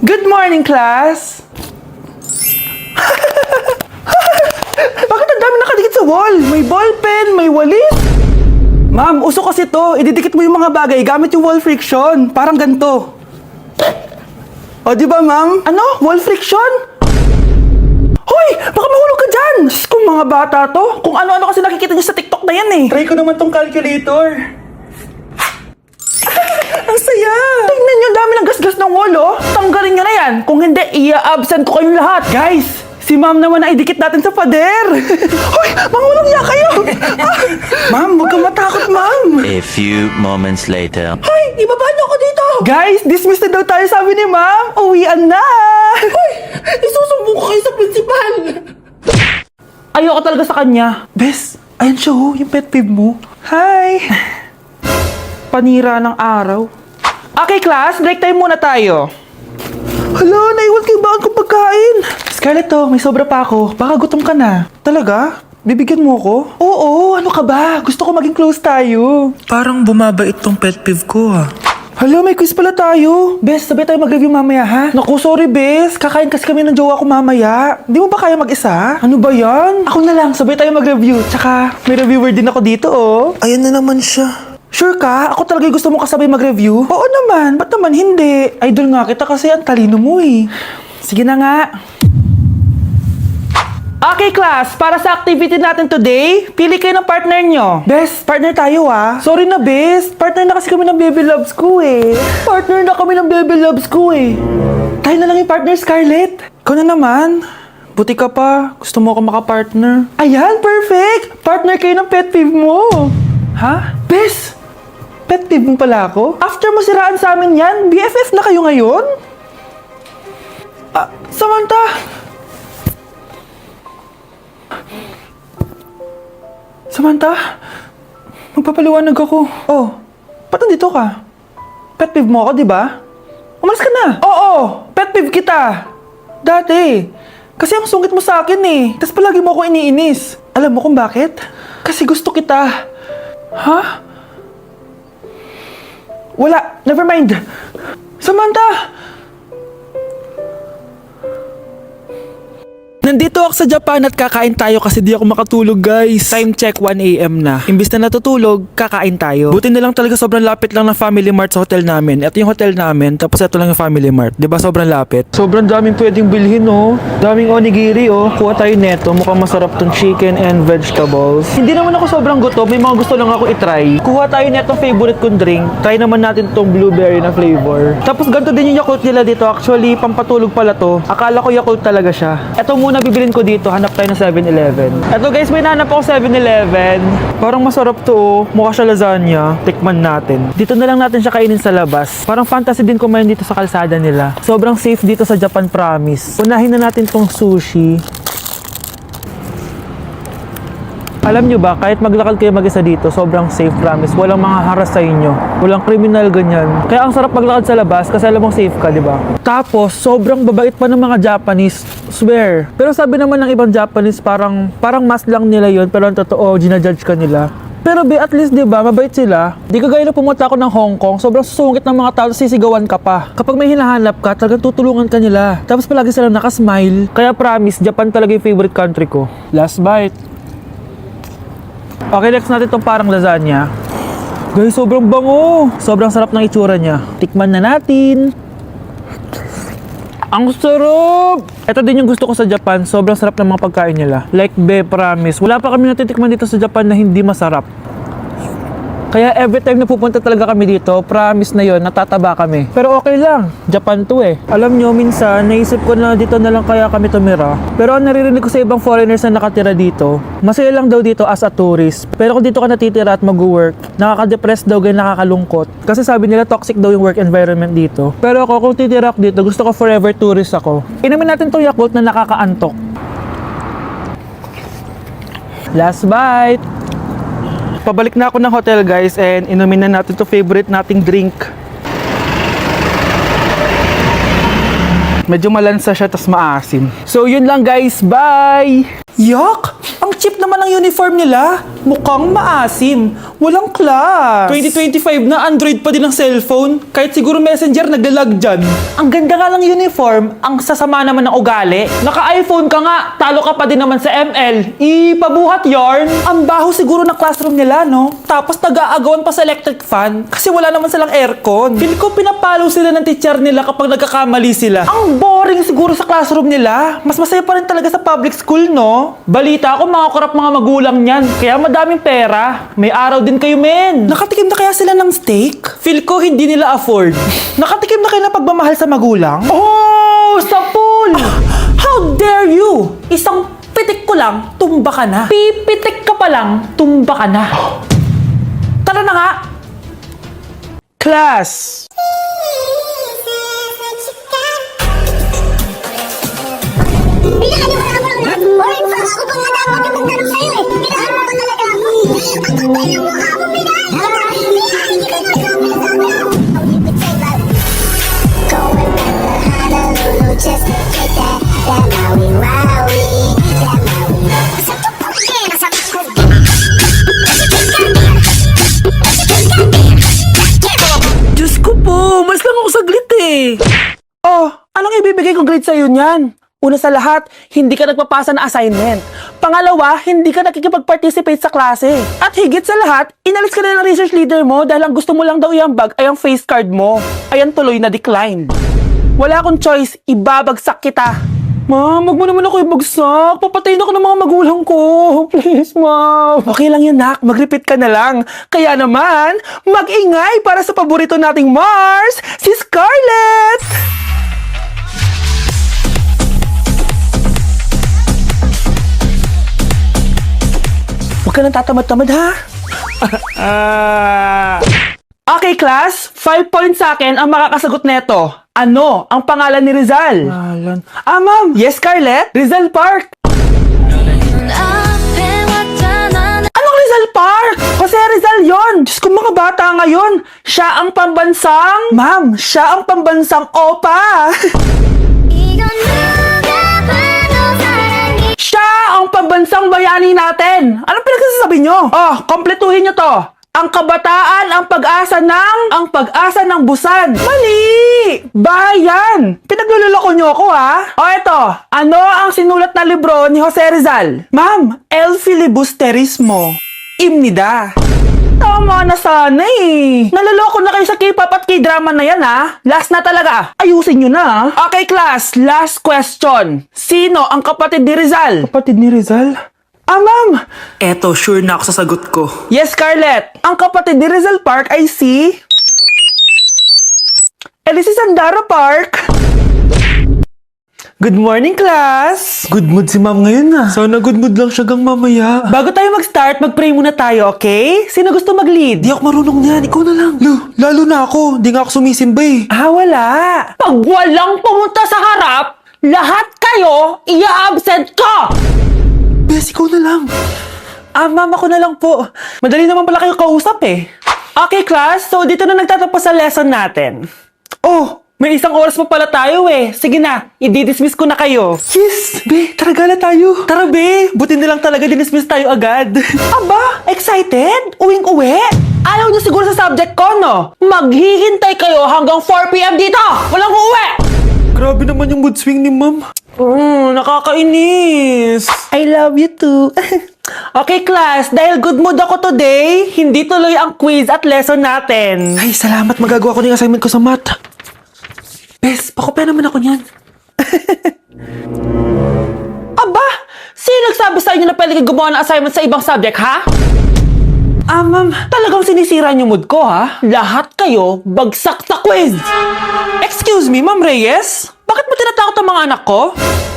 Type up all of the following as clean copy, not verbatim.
Good morning, class! Bakit ang dami nakadikit sa wall? May ballpen, may walis. Ma'am, uso kasi to. Ididikit mo yung mga bagay gamit yung wall friction. Parang ganito. O, di ba, ma'am? Ano? Wall friction? Hoy! Baka mahulog ka dyan! Sus, kung mga bata to. Kung ano-ano kasi nakikita niyo sa TikTok na yan eh. Try ko naman tong calculator. Ang saya! Tingnan niyo, dami ng gasgas ng wall, oh. Tanggalin niyo na yan. Kung hindi, i-absent ko kayong lahat. Guys! Si ma'am naman na idikit natin sa pader. Hoy! Mangulong niya kayo! Ma'am, huwag kang matakot, ma'am. A few moments later. Hoy! Ibaba niyo ako dito! Guys, dismiss na daw tayo, sabi ni ma'am. Uwian na! Hoy! Isusumbong ko kayo sa principal! Ayoko talaga sa kanya. Bes, ayan siya, oh, yung pet peeve mo. Hi! Panira ng araw. Okay, class, break time muna tayo. Hala, naiwan kayo ba akong pagkain? Scarlett, to, may sobra pa ako. Baka gutom ka na. Talaga? Bibigyan mo ako? Oo, ano ka ba? Gusto ko maging close tayo. Parang bumabait tong pet peeve ko, ha. Hala, may quiz pala tayo. Bes, sabay tayo mag-review mamaya, ha? Naku, sorry, Bes. Kakain kasi kami ng jowa ko mamaya. Di mo ba kaya mag-isa? Ano ba yan? Ako na lang, sabay tayo mag-review. Tsaka, may reviewer din ako dito, oh. Ayan na naman siya. Sure ka? Ako talaga gusto mo kasabay mag-review? Oo naman, ba't naman hindi? Idol nga kita kasi ang talino mo eh. Sige na nga. Okay class, para sa activity natin today, pili kayo ng partner nyo. Bes, partner tayo ah. Sorry na Bes, partner na kasi kami ng baby loves ko eh. Partner na kami ng baby loves ko eh. Tayo na lang yung partner, Scarlett. Ikaw na naman. Buti ka pa, gusto mo ako makapartner. Ayan, perfect! Partner kayo ng pet peeve mo. Ha? Bes! Pet peeve mo pala ako? After mo siraan sa amin yan, BFF na kayo ngayon? Samantha! Samantha? Magpapaliwanag ako. Oh, ba't nandito ka? Pet peeve mo ako, di ba? Umalis ka na! Oo! Pet peeve kita! Dati! Kasi ang sungit mo sa akin eh. Tapos palagi mo ako iniinis. Alam mo kung bakit? Kasi gusto kita. Ha? Wala. Never mind. Samantha! Nandito ako sa Japan at kakain tayo kasi di ako makatulog guys. Time check 1 AM na. Imbis na natutulog, kakain tayo. Buti na lang talaga sobrang lapit lang ng Family Mart sa hotel namin. Ito yung hotel namin, tapos ito lang yung Family Mart. Diba sobrang lapit? Sobrang daming pwedeng bilhin oh. Daming onigiri oh. Kuha tayo neto. Mukhang masarap tong chicken and vegetables. Hindi naman ako sobrang gutom. May mga gusto lang ako itry. Kuha tayo netong favorite kong drink. Try naman natin tong blueberry na flavor. Tapos ganito din yung Yakult nila dito. Actually, pampatulog pala to. Akala ko Yakult talaga siya. Ito muna bibilin ko dito, hanap tayo ng 7-Eleven. Eto guys, may nahanap ako 7-Eleven. Parang masarap to oh. Mukha siya lasagna. Tikman natin. Dito na lang natin siya kainin sa labas. Parang fantasy din kumain dito sa kalsada nila. Sobrang safe dito sa Japan, promise. Unahin na natin tong sushi. Alam nyo ba, kahit maglakad kayo mag-isa dito, sobrang safe, promise. Walang mga haras sa inyo. Walang kriminal, ganyan. Kaya ang sarap maglakad sa labas kasi alam mong safe ka, di ba? Tapos, sobrang babait pa ng mga Japanese. Swear. Pero sabi naman ng ibang Japanese, parang mas lang nila yon, pero ang totoo, ginajudge ka nila. Pero be, at least, di ba, mabait sila. Di kagaya na pumunta ako ng Hong Kong, sobrang susungit ng mga tao, sisigawan ka pa. Kapag may hinahanap ka, talagang tutulungan ka nila. Tapos palagi silang nakasmile. Kaya promise, Japan talaga yung favorite country ko. Last bite. Okay, next natin itong parang lasagna. Guys, sobrang bango. Sobrang sarap ng itsura niya. Tikman na natin. Ang sarap! Ito din yung gusto ko sa Japan. Sobrang sarap ng mga pagkain nila. Like, be, promise. Wala pa kami natitikman dito sa Japan na hindi masarap. Kaya every time na pupunta talaga kami dito, promise na yon, natataba kami. Pero okay lang, Japan to eh. Alam nyo, minsan, naisip ko na dito na lang kaya kami tumira. Pero ang naririnig ko sa ibang foreigners na nakatira dito, masaya lang daw dito as a tourist. Pero kung dito ka natitira at mag-work, nakaka-depress daw, ganyan nakakalungkot. Kasi sabi nila toxic daw yung work environment dito. Pero ako, kung titira ako dito, gusto ko forever tourist ako. Inumin natin tong Yakult na nakakaantok. Last bite! Pabalik na ako ng hotel guys and inumin na natin to favorite nating drink. Medyo malansa siya tas maasim. So yun lang guys, bye! Yuck! Ang cheap naman ang uniform nila. Mukhang maasim. Walang class. 2025 na Android pa din ang cellphone. Kahit siguro Messenger naglalag dyan. Ang ganda nga lang uniform. Ang sasama naman ng ugali. Naka-iPhone ka nga. Talo ka pa din naman sa ML. Ipabuhat yarn. Ang baho siguro ng classroom nila, no? Tapos nag-aagawan pa sa electric fan. Kasi wala naman silang aircon. Feel ko pinapalo sila ng teacher nila kapag nagkakamali sila. Ang boring siguro sa classroom nila. Mas masaya pa rin talaga sa public school, no? Balita ko, mga korap mga magulang niyan. Kaya madaming pera. May araw din kayo, men. Nakatikim na kaya sila ng steak? Feel ko hindi nila afford. Nakatikim na kayo ng pagmamahal sa magulang? Oh, sa pool! How dare you? Isang pitik ko lang, tumba ka na. Pipitik ka pa lang, tumba ka na. Tara na nga. Class. Just take that Maui Wowie, that Maui. Diyos ko po, mas lang ako saglit eh. Oh, anong ibibigay ko grade sa'yo niyan? Una sa lahat, hindi ka nagpapasa ng assignment. Pangalawa, hindi ka nakikipag-participate sa klase. At higit sa lahat, inalis ka na ng research leader mo dahil ang gusto mo lang daw iambag ay ang face card mo. Ayan tuloy na declined. Wala akong choice, ibabagsak kita. Ma'am, wag mo naman ako ibagsak. Papatayin ako ng mga magulang ko. Please, ma'am. Okay lang yun, nak. Mag-repeat ka na lang. Kaya naman, mag-ingay para sa paborito nating Mars, si Scarlett! Huwag ka nang tatamad-tamad, ha? Okay, class. 5 points sa akin ang makakasagot neto. Ano ang pangalan ni Rizal? Ma'am. Yes, Scarlett? Rizal Park. Anong Rizal Park? Jose Rizal yon. Diyos ko, mga bata ngayon. Siya ang pambansang... Ma'am, siya ang pambansang opa. Siya ang pambansang bayani natin. Anong pinagsasabi nyo? Oh, kompletuhin nyo to. Ang kabataan, ang pag-asa ng busan. Mali! Bayan! Pinagluloko nyo ako, ha? O eto, ano ang sinulat na libro ni Jose Rizal? Ma'am, El Filibusterismo. Imnida. Tama na sana eh. Naloloko na kayo sa K-pop at K-drama na yan, ha? Last na talaga. Ayusin nyo na, ha? Okay, class. Last question. Sino ang kapatid ni Rizal? Kapatid ni Rizal? Ma'am! Eto, sure na ako sa sagot ko. Yes, Scarlett! Ang kapatid ni Rizal Park ay si... si Sandara Park! Good morning, class! Good mood si ma'am ngayon na. Sana good mood lang siya gang mamaya. Bago tayo mag-start, mag-pray muna tayo, okay? Sino gusto mag-lead? Di ako marunong niyan, ikaw na lang. Lalo na ako, di nga ako sumisimba eh. Wala. Pag walang pumunta sa harap, lahat kayo, iya-absent ko! Bes, ikaw na lang. Ma'am, ako na lang po. Madali naman pala kayo kausap eh. Okay, class. So, dito na nagtatapos sa lesson natin. Oh, may 1 oras pa pala tayo eh. Sige na, i-dismiss ko na kayo. Yes, be, tara gala tayo. Tara, be. Buti na lang talaga dinismiss tayo agad. Aba, excited? Uwing-uwi? Ayaw niyo siguro sa subject ko, no? Maghihintay kayo hanggang 4 p.m. dito. Walang uuwi. Grabe naman yung mood swing ni ma'am. Nakakainis. I love you too. Okay, class. Dahil good mood ako today, hindi tuloy ang quiz at lesson natin. Ay, salamat. Magagawa ko na yung assignment ko sa math. Bes, pakopya naman ako niyan. Aba! Sino nagsabi sa inyo na pwede kayo gumawa ng assignment sa ibang subject, ha? Ma'am, talagang sinisira niyo mood ko, ha? Lahat kayo bagsak sa quiz! Excuse me, Ma'am Reyes? Bakit mo tinatakot ang mga anak ko?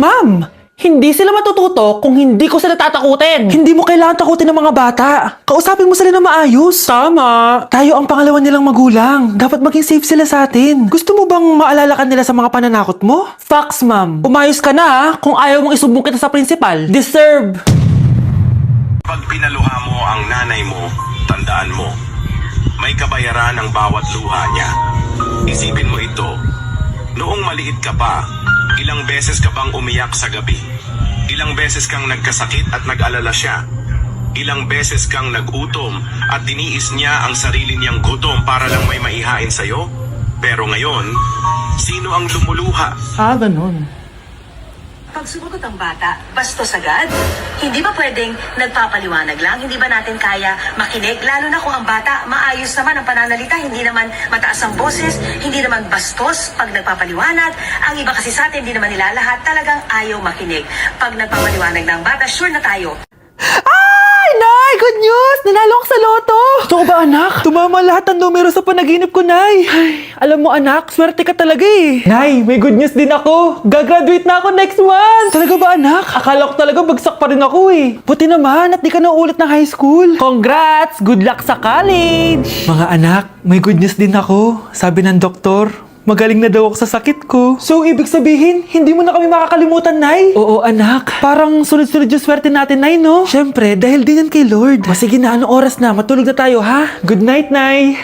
Ma'am, hindi sila matututo kung hindi ko sila tatakutin. Hindi mo kailangan takutin ng mga bata. Kausapin mo sila na maayos. Tama. Tayo ang pangalawa nilang magulang. Dapat maging safe sila sa atin. Gusto mo bang maalala ka nila sa mga pananakot mo? Facts, ma'am. Umayos ka na, ha? Kung ayaw mong isumbong kita sa principal. Deserve. Pag pinaluha mo ang nanay mo, tandaan mo, may kabayaran ang bawat luha niya. Isipin mo ito, noong maliit ka pa, ilang beses ka bang umiyak sa gabi? Ilang beses kang nagkasakit at nag-alala siya. Ilang beses kang nagutom at tiniis niya ang sarili niyang gutom para lang may maihain sa'yo. Pero ngayon, sino ang lumuluha? Ah, ganun. Pag sumagot ang bata, bastos agad. Hindi ba pwedeng nagpapaliwanag lang? Hindi ba natin kaya makinig? Lalo na kung ang bata maayos naman ang pananalita, hindi naman mataas ang boses, hindi naman bastos pag nagpapaliwanag. Ang iba kasi sa atin, hindi naman nila lahat talagang ayaw makinig. Pag nagpapaliwanag ng bata, sure na tayo. Ay, Nay! Good news! Nanalo ako sa loto! Totoo ba, anak? Tumama lahat ng numero sa panaginip ko, Nay. Ay, alam mo, anak, swerte ka talaga eh. Nay, may good news din ako. Gagraduate na ako next month. Talaga ba, anak? Akala ko talaga bagsak pa rin ako eh. Buti naman at di ka na ulit ng high school. Congrats! Good luck sa college! Mga anak, may good news din ako. Sabi ng doktor, magaling na daw ako sa sakit ko. So, ibig sabihin, hindi mo na kami makakalimutan, Nay? Oo, anak. Parang sunod-sunod yung swerte natin, Nay, no? Siyempre, dahil din yan kay Lord. O, sige na, anong oras na? Matulog na tayo, ha? Good night, Nay.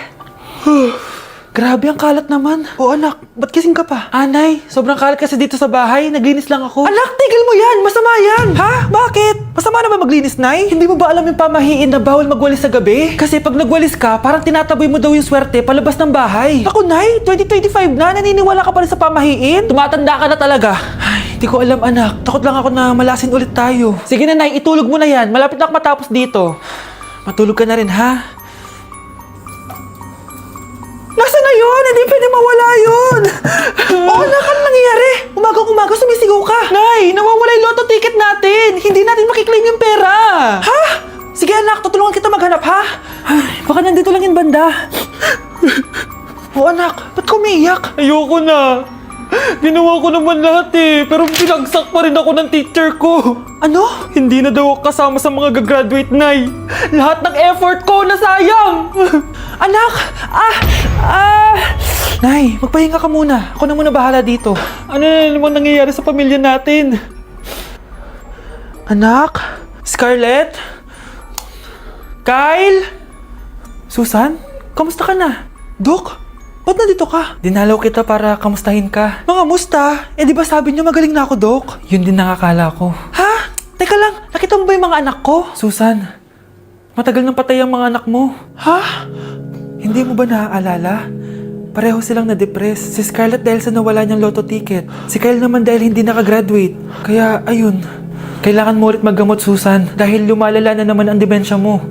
Grabe, ang kalat naman. O, anak, ba't kising ka pa? Ah, Nay, sobrang kalat kasi dito sa bahay. Naglinis lang ako. Anak, tigil mo yan! Masama yan! Ha? Bakit? Masama na ba maglinis, Nay? Hindi mo ba alam yung pamahiin na bawal magwalis sa gabi? Kasi pag nagwalis ka, parang tinataboy mo daw yung swerte palabas ng bahay. Ako, Nay, 2025 na, naniniwala ka pa rin sa pamahiin? Tumatanda ka na talaga. Ay, hindi ko alam, anak. Takot lang ako na malasin ulit tayo. Sige na, Nay, itulog mo na yan. Malapit na ako matapos dito. Matulog ka na rin, ha? Nasaan na yun? Hindi pwede mawala yun. Oo, anak, ano nangyayari? Umagang-umaga sumisigaw ka. Nay, nawawala yung lotto ticket natin. Hindi natin makiklaim yung pera. Ha? Sige anak, tutulungan kita maghanap, ha? Ay, baka nandito lang yung banda. Oo anak, ba't ka umiiyak? Ayoko na. Ginawa ko naman lahat eh, pero binagsak pa rin ako ng teacher ko. Ano? Hindi na daw ako kasama sa mga gagraduate, Nay. Lahat ng effort ko nasayang. Anak! Nay, magpahinga ka muna. Ako na muna bahala dito. Ano na naman nangyayari sa pamilya natin? Anak? Scarlett? Kyle? Susan? Kamusta ka na? Dok? Ba't nandito ka? Dinalaw kita para kamustahin ka. Mga musta? Eh di ba sabi niyo magaling na ako, Dok? Yun din nakakala ko. Ha? Teka lang, nakita mo ba yung mga anak ko? Susan, matagal nang patay ang mga anak mo. Ha? Hindi mo ba naaalala? Pareho silang na-depress. Si Scarlett dahil sa nawala niyang lotto ticket. Si Kyle naman dahil hindi nakagraduate. Kaya, ayun. Kailangan mo ulit maggamot, Susan. Dahil lumalala na naman ang demensya mo.